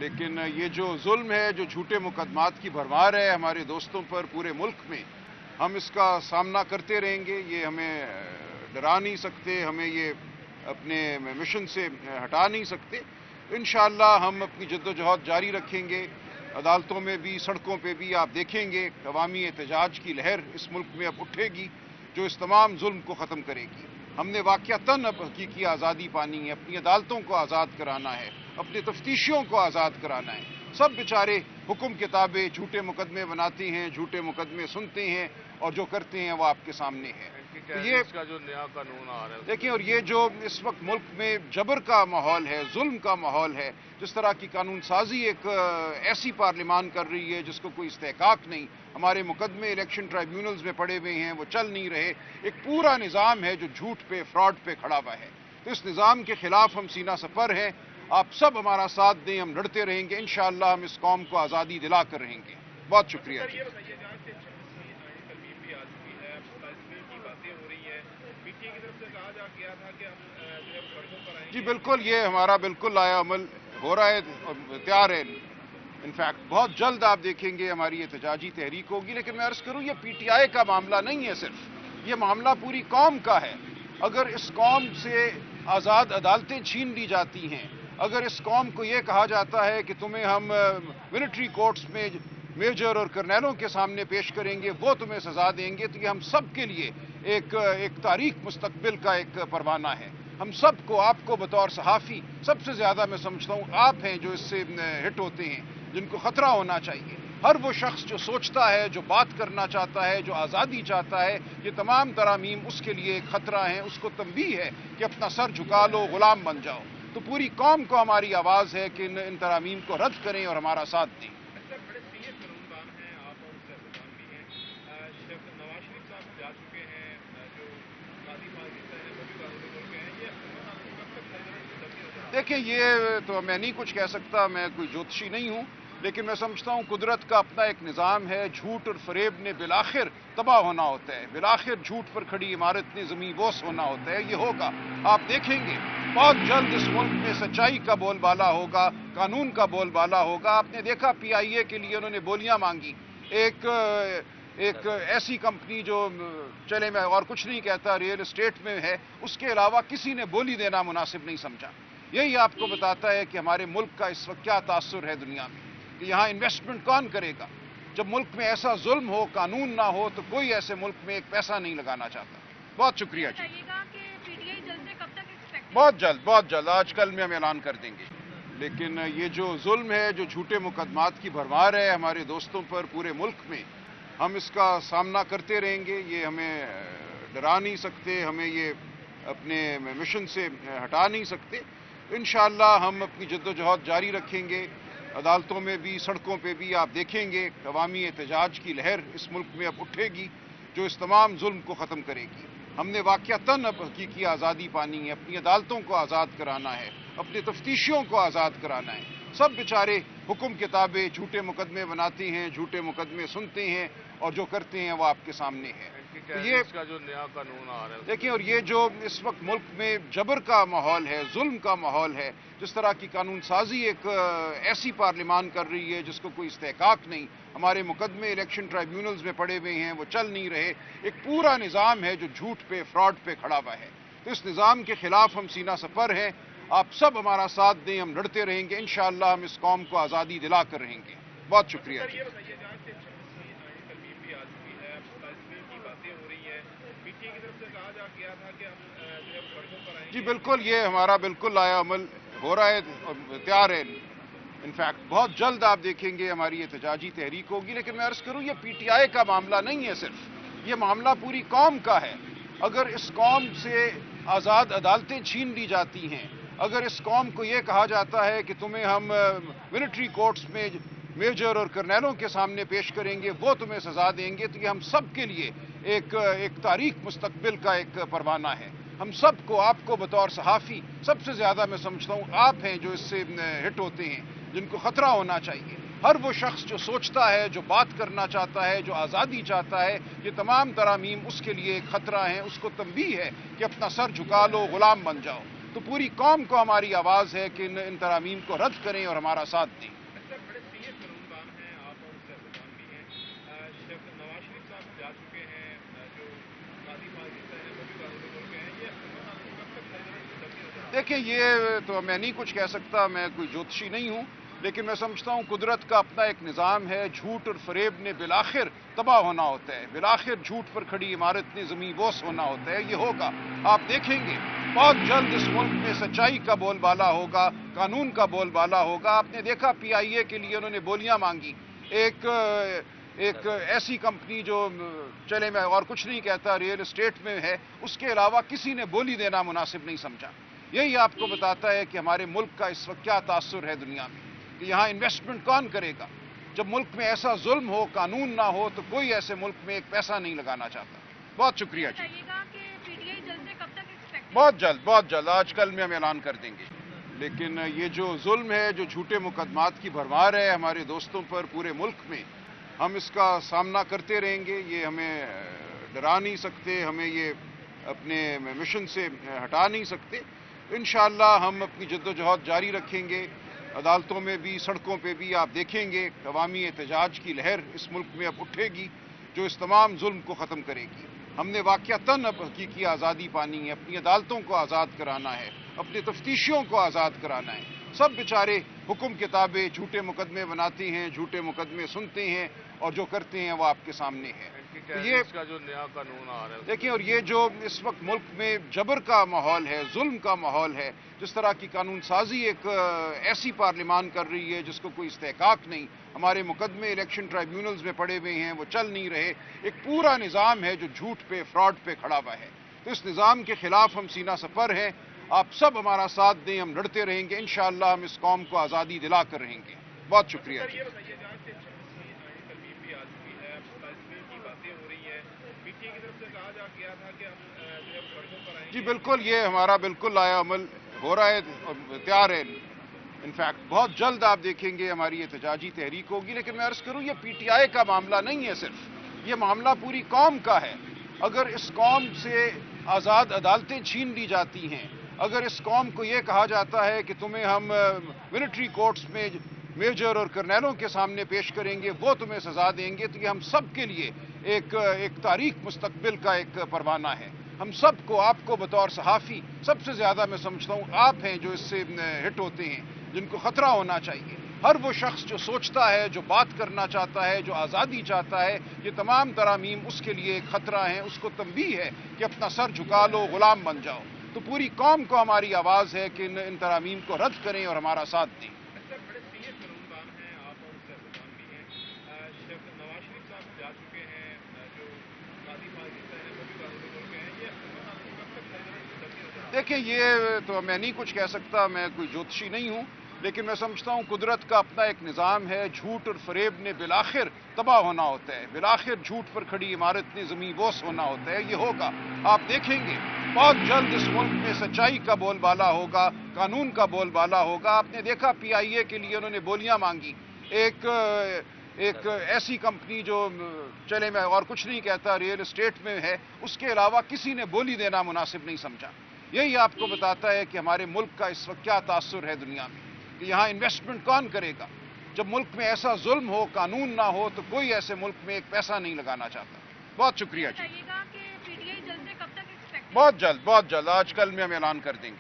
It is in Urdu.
لیکن یہ جو ظلم ہے، جو جھوٹے مقدمات کی بھرمار ہے ہمارے دوستوں پر پورے ملک میں، ہم اس کا سامنا کرتے رہیں گے. یہ ہمیں ڈرا نہیں سکتے، ہمیں یہ اپنے مشن سے ہٹا نہیں سکتے. انشاءاللہ ہم اپنی جد و جہد جاری رکھیں گے. عدالتوں میں بھی، سڑکوں پہ بھی آپ دیکھیں گے عوامی احتجاج کی لہر اس ملک میں اب اٹھے گی جو اس تمام ظلم کو ختم کرے گی. ہم نے واقعتاً اب حقیقی آزادی پانی ہے، اپنی عدالتوں کو آزاد کرانا ہے، اپنے تفتیشیوں کو آزاد کرانا ہے. سب بیچارے حکم کتابیں جھوٹے مقدمے بناتے ہیں، جھوٹے مقدمے سنتے ہیں، اور جو کرتے ہیں وہ آپ کے سامنے ہے. تو یہ اس کا جو نیا قانون آ رہا ہے دیکھیں، اور یہ جو اس وقت ملک میں جبر کا ماحول ہے، ظلم کا ماحول ہے، جس طرح کی قانون سازی ایک ایسی پارلیمان کر رہی ہے جس کو کوئی استحقاق نہیں. ہمارے مقدمے الیکشن ٹرائیبیونلز میں پڑے ہوئے ہیں، وہ چل نہیں رہے. ایک پورا نظام ہے جو جھوٹ پہ، فراڈ پہ کھڑا ہوا ہے. تو اس نظام کے خلاف ہم سینہ سپر ہیں. آپ سب ہمارا ساتھ دیں، ہم لڑتے رہیں گے. انشاءاللہ ہم اس قوم کو آزادی دلا کر رہیں گے. بہت شکریہ. جی بالکل، یہ ہمارا بالکل آیا عمل ہو رہا ہے اور تیار ہے. انفیکٹ بہت جلد آپ دیکھیں گے ہماری احتجاجی تحریک ہوگی. لیکن میں عرض کروں، یہ پی ٹی آئی کا معاملہ نہیں ہے، صرف یہ معاملہ پوری قوم کا ہے. اگر اس قوم سے آزاد عدالتیں چھین لی جاتی ہیں، اگر اس قوم کو یہ کہا جاتا ہے کہ تمہیں ہم ملٹری کورٹس میں میجر اور کرنیلوں کے سامنے پیش کریں گے، وہ تمہیں سزا دیں گے، تو یہ ہم سب کے لیے ایک تاریک مستقبل کا ایک پروانہ ہے. ہم سب کو، آپ کو بطور صحافی سب سے زیادہ میں سمجھتا ہوں آپ ہیں جو اس سے ہٹ ہوتے ہیں، جن کو خطرہ ہونا چاہیے. ہر وہ شخص جو سوچتا ہے، جو بات کرنا چاہتا ہے، جو آزادی چاہتا ہے، یہ تمام ترامیم اس کے لیے ایک خطرہ ہیں. اس کو تنبیہ ہے کہ اپنا سر جھکا لو، غلام بن جاؤ. تو پوری قوم کو ہماری آواز ہے کہ ان ترامیم کو رد کریں اور ہمارا ساتھ دیں. دیکھیں، یہ تو میں نہیں کچھ کہہ سکتا، میں کوئی جوتشی نہیں ہوں. لیکن میں سمجھتا ہوں قدرت کا اپنا ایک نظام ہے. جھوٹ اور فریب نے بالآخر تباہ ہونا ہوتا ہے. بالآخر جھوٹ پر کھڑی عمارت نے زمین بوس ہونا ہوتا ہے. یہ ہوگا، آپ دیکھیں گے بہت جلد اس ملک میں سچائی کا بول بالا ہوگا، قانون کا بول بالا ہوگا. آپ نے دیکھا پی آئی اے کے لیے انہوں نے بولیاں مانگی. ایک ایسی کمپنی جو، چلے میں اور کچھ نہیں کہتا، ریئل اسٹیٹ میں ہے، اس کے علاوہ کسی نے بولی دینا مناسب نہیں سمجھا. یہی آپ کو بتاتا ہے کہ ہمارے ملک کا اس وقت کیا تاثر ہے دنیا میں، کہ یہاں انویسٹمنٹ کون کرے گا. جب ملک میں ایسا ظلم ہو، قانون نہ ہو، تو کوئی ایسے ملک میں ایک پیسہ نہیں لگانا چاہتا. بہت شکریہ جی. بہت جلد آج کل میں ہم اعلان کر دیں گے. لیکن یہ جو ظلم ہے، جو جھوٹے مقدمات کی بھرمار ہے ہمارے دوستوں پر پورے ملک میں، ہم اس کا سامنا کرتے رہیں گے. یہ ہمیں ڈرا نہیں سکتے، ہمیں یہ اپنے مشن سے ہٹا نہیں سکتے. انشاءاللہ ہم اپنی جد و جہد جاری رکھیں گے. عدالتوں میں بھی، سڑکوں پہ بھی آپ دیکھیں گے عوامی احتجاج کی لہر اس ملک میں اب اٹھے گی جو اس تمام ظلم کو ختم کرے گی. ہم نے واقعتاً اب حقیقی آزادی پانی ہے، اپنی عدالتوں کو آزاد کرانا ہے، اپنے تفتیشیوں کو آزاد کرانا ہے. سب بیچارے حکم کتابیں جھوٹے مقدمے بناتے ہیں، جھوٹے مقدمے سنتے ہیں، اور جو کرتے ہیں وہ آپ کے سامنے ہے. تو یہ اس کا جو نیا قانون آ رہا ہے دیکھیں، اور یہ جو اس وقت ملک میں جبر کا ماحول ہے، ظلم کا ماحول ہے، جس طرح کی قانون سازی ایک ایسی پارلیمان کر رہی ہے جس کو کوئی استحقاق نہیں. ہمارے مقدمے الیکشن ٹرائیبیونلز میں پڑے ہوئے ہیں، وہ چل نہیں رہے. ایک پورا نظام ہے جو جھوٹ پہ، فراڈ پہ کھڑا ہوا ہے. تو اس نظام کے خلاف ہم سینہ سپر ہیں. آپ سب ہمارا ساتھ دیں، ہم لڑتے رہیں گے. انشاءاللہ ہم اس قوم کو آزادی دلا کر رہیں گے. بہت شکریہ جی. جی بالکل، یہ ہمارا بالکل آیا عمل ہو رہا ہے اور تیار ہے. انفیکٹ بہت جلد آپ دیکھیں گے ہماری احتجاجی تحریک ہوگی. لیکن میں عرض کروں، یہ پی ٹی آئی کا معاملہ نہیں ہے، صرف یہ معاملہ پوری قوم کا ہے. اگر اس قوم سے آزاد عدالتیں چھین لی جاتی ہیں، اگر اس قوم کو یہ کہا جاتا ہے کہ تمہیں ہم ملٹری کورٹس میں میجر اور کرنیلوں کے سامنے پیش کریں گے، وہ تمہیں سزا دیں گے، تو یہ ہم سب کے لیے ایک تاریک مستقبل کا ایک پروانہ ہے. ہم سب کو، آپ کو بطور صحافی سب سے زیادہ میں سمجھتا ہوں آپ ہیں جو اس سے ہٹ ہوتے ہیں، جن کو خطرہ ہونا چاہیے. ہر وہ شخص جو سوچتا ہے، جو بات کرنا چاہتا ہے، جو آزادی چاہتا ہے، یہ تمام ترامیم اس کے لیے ایک خطرہ ہیں. اس کو تنبیہ ہے کہ اپنا سر جھکا لو، غلام بن جاؤ. تو پوری قوم کو ہماری آواز ہے کہ ان ترامیم کو رد کریں اور ہمارا ساتھ دیں۔ سر بڑے سینئر قانون ہیں آپ اور سیاستدان بھی ہیں، نواز شریف صاحب جا چکے ہیں، جو قاضی پاکستان ہیں وہ بھی قانون ملک ہیں، یہ کب تک چلتی نظر آ دیکھیں یہ تو میں نہیں کچھ کہہ سکتا، میں کوئی جوتشی نہیں ہوں، لیکن میں سمجھتا ہوں قدرت کا اپنا ایک نظام ہے، جھوٹ اور فریب نے بالآخر تباہ ہونا ہوتا ہے، بالآخر جھوٹ پر کھڑی عمارت نے زمین بوس ہونا ہوتا ہے، یہ ہوگا، آپ دیکھیں گے بہت جلد اس ملک میں سچائی کا بول بالا ہوگا، قانون کا بول بالا ہوگا۔ آپ نے دیکھا پی آئی اے کے لیے انہوں نے بولیاں مانگی، ایک ایسی کمپنی جو چلے میں اور کچھ نہیں کہتا ریئل اسٹیٹ میں ہے، اس کے علاوہ کسی نے بولی دینا مناسب نہیں سمجھا۔ یہی آپ کو بتاتا ہے کہ ہمارے ملک کا اس وقت کیا تاثر ہے دنیا میں، کہ یہاں انویسٹمنٹ کون کرے گا؟ جب ملک میں ایسا ظلم ہو، قانون نہ ہو، تو کوئی ایسے ملک میں ایک پیسہ نہیں لگانا چاہتا۔ بہت شکریہ جی۔ بہت جلد آج کل میں ہم اعلان کر دیں گے۔ لیکن یہ جو ظلم ہے، جو جھوٹے مقدمات کی بھرمار ہے ہمارے دوستوں پر پورے ملک میں، ہم اس کا سامنا کرتے رہیں گے، یہ ہمیں ڈرا نہیں سکتے، ہمیں یہ اپنے مشن سے ہٹا نہیں سکتے۔ انشاءاللہ ہم اپنی جدوجہد جاری رکھیں گے، عدالتوں میں بھی، سڑکوں پہ بھی۔ آپ دیکھیں گے عوامی احتجاج کی لہر اس ملک میں اب اٹھے گی، جو اس تمام ظلم کو ختم کرے گی۔ ہم نے واقعتاً اب حقیقی آزادی پانی ہے، اپنی عدالتوں کو آزاد کرانا ہے، اپنے تفتیشیوں کو آزاد کرانا ہے۔ سب بیچارے حکم کتابیں جھوٹے مقدمے بناتے ہیں، جھوٹے مقدمے سنتے ہیں، اور جو کرتے ہیں وہ آپ کے سامنے ہے۔ تو یہ اس کا جو نیا قانون آ رہا ہے دیکھیں، اور یہ جو اس وقت ملک میں جبر کا ماحول ہے، ظلم کا ماحول ہے، جس طرح کی قانون سازی ایک ایسی پارلیمان کر رہی ہے جس کو کوئی استحقاق نہیں، ہمارے مقدمے الیکشن ٹرائیبیونلز میں پڑے ہوئے ہیں، وہ چل نہیں رہے، ایک پورا نظام ہے جو جھوٹ پہ، فراڈ پہ کھڑا ہوا ہے۔ تو اس نظام کے خلاف ہم سینہ سپر ہیں، آپ سب ہمارا ساتھ دیں، ہم لڑتے رہیں گے، انشاءاللہ ہم اس قوم کو آزادی دلا کر رہیں گے۔ بہت شکریہ سر جی۔ یہ بتائیے گا کہ 36 آئین ترمیم بھی آ چکی ہے، 45ویں کی باتیں ہو رہی ہیں، پی ٹی آئی کی طرف سے کہا جا گیا تھا کہ ہم جو ہے سڑکوں پر آئیں گے۔ جی بالکل، یہ ہمارا بالکل آیا عمل ہو رہا ہے، تیار ہے۔ انفیکٹ بہت جلد آپ دیکھیں گے ہماری احتجاجی تحریک ہوگی، لیکن میں عرض کروں یہ پی ٹی آئی کا معاملہ نہیں ہے، صرف یہ معاملہ پوری قوم کا ہے۔ اگر اس قوم سے آزاد عدالتیں چھین لی جاتی ہیں، اگر اس قوم کو یہ کہا جاتا ہے کہ تمہیں ہم ملٹری کورٹس میں میجر اور کرنیلوں کے سامنے پیش کریں گے، وہ تمہیں سزا دیں گے، تو یہ ہم سب کے لیے ایک تاریک مستقبل کا ایک پروانہ ہے۔ ہم سب کو، آپ کو بطور صحافی سب سے زیادہ میں سمجھتا ہوں آپ ہیں جو اس سے ہٹ ہوتے ہیں، جن کو خطرہ ہونا چاہیے۔ ہر وہ شخص جو سوچتا ہے، جو بات کرنا چاہتا ہے، جو آزادی چاہتا ہے، یہ تمام ترامیم اس کے لیے ایک خطرہ ہیں، اس کو تنبیہ ہے کہ اپنا سر جھکا لو، غلام بن جاؤ۔ تو پوری قوم کو ہماری آواز ہے کہ ان ترامیم کو رد کریں اور ہمارا ساتھ دیں۔ سر بڑے سینئر قانون ہیں آپ اور سیاستدان بھی ہیں، نواز شریف صاحب جا چکے ہیں، جو قاضی پاکستان ہیں وہ بھی قانون ملک ہیں، یہ کب تک چلتی نظر آ دیکھیں یہ تو میں نہیں کچھ کہہ سکتا، میں کوئی جوتشی نہیں ہوں، لیکن میں سمجھتا ہوں قدرت کا اپنا ایک نظام ہے، جھوٹ اور فریب نے بالآخر تباہ ہونا ہوتا ہے، بالآخر جھوٹ پر کھڑی عمارت نے زمین بوس ہونا ہوتا ہے، یہ ہوگا، آپ دیکھیں گے بہت جلد اس ملک میں سچائی کا بول بالا ہوگا، قانون کا بول بالا ہوگا۔ آپ نے دیکھا پی آئی اے کے لیے انہوں نے بولیاں مانگی، ایک ایسی کمپنی جو چلے میں اور کچھ نہیں کہتا ریئل اسٹیٹ میں ہے، اس کے علاوہ کسی نے بولی دینا مناسب نہیں سمجھا۔ یہی آپ کو بتاتا ہے کہ ہمارے ملک کا اس وقت کیا تاثر ہے دنیا میں، کہ یہاں انویسٹمنٹ کون کرے گا؟ جب ملک میں ایسا ظلم ہو، قانون نہ ہو، تو کوئی ایسے ملک میں ایک پیسہ نہیں لگانا چاہتا۔ بہت شکریہ جی۔ بہت جلد آج کل میں ہم اعلان کر دیں گے۔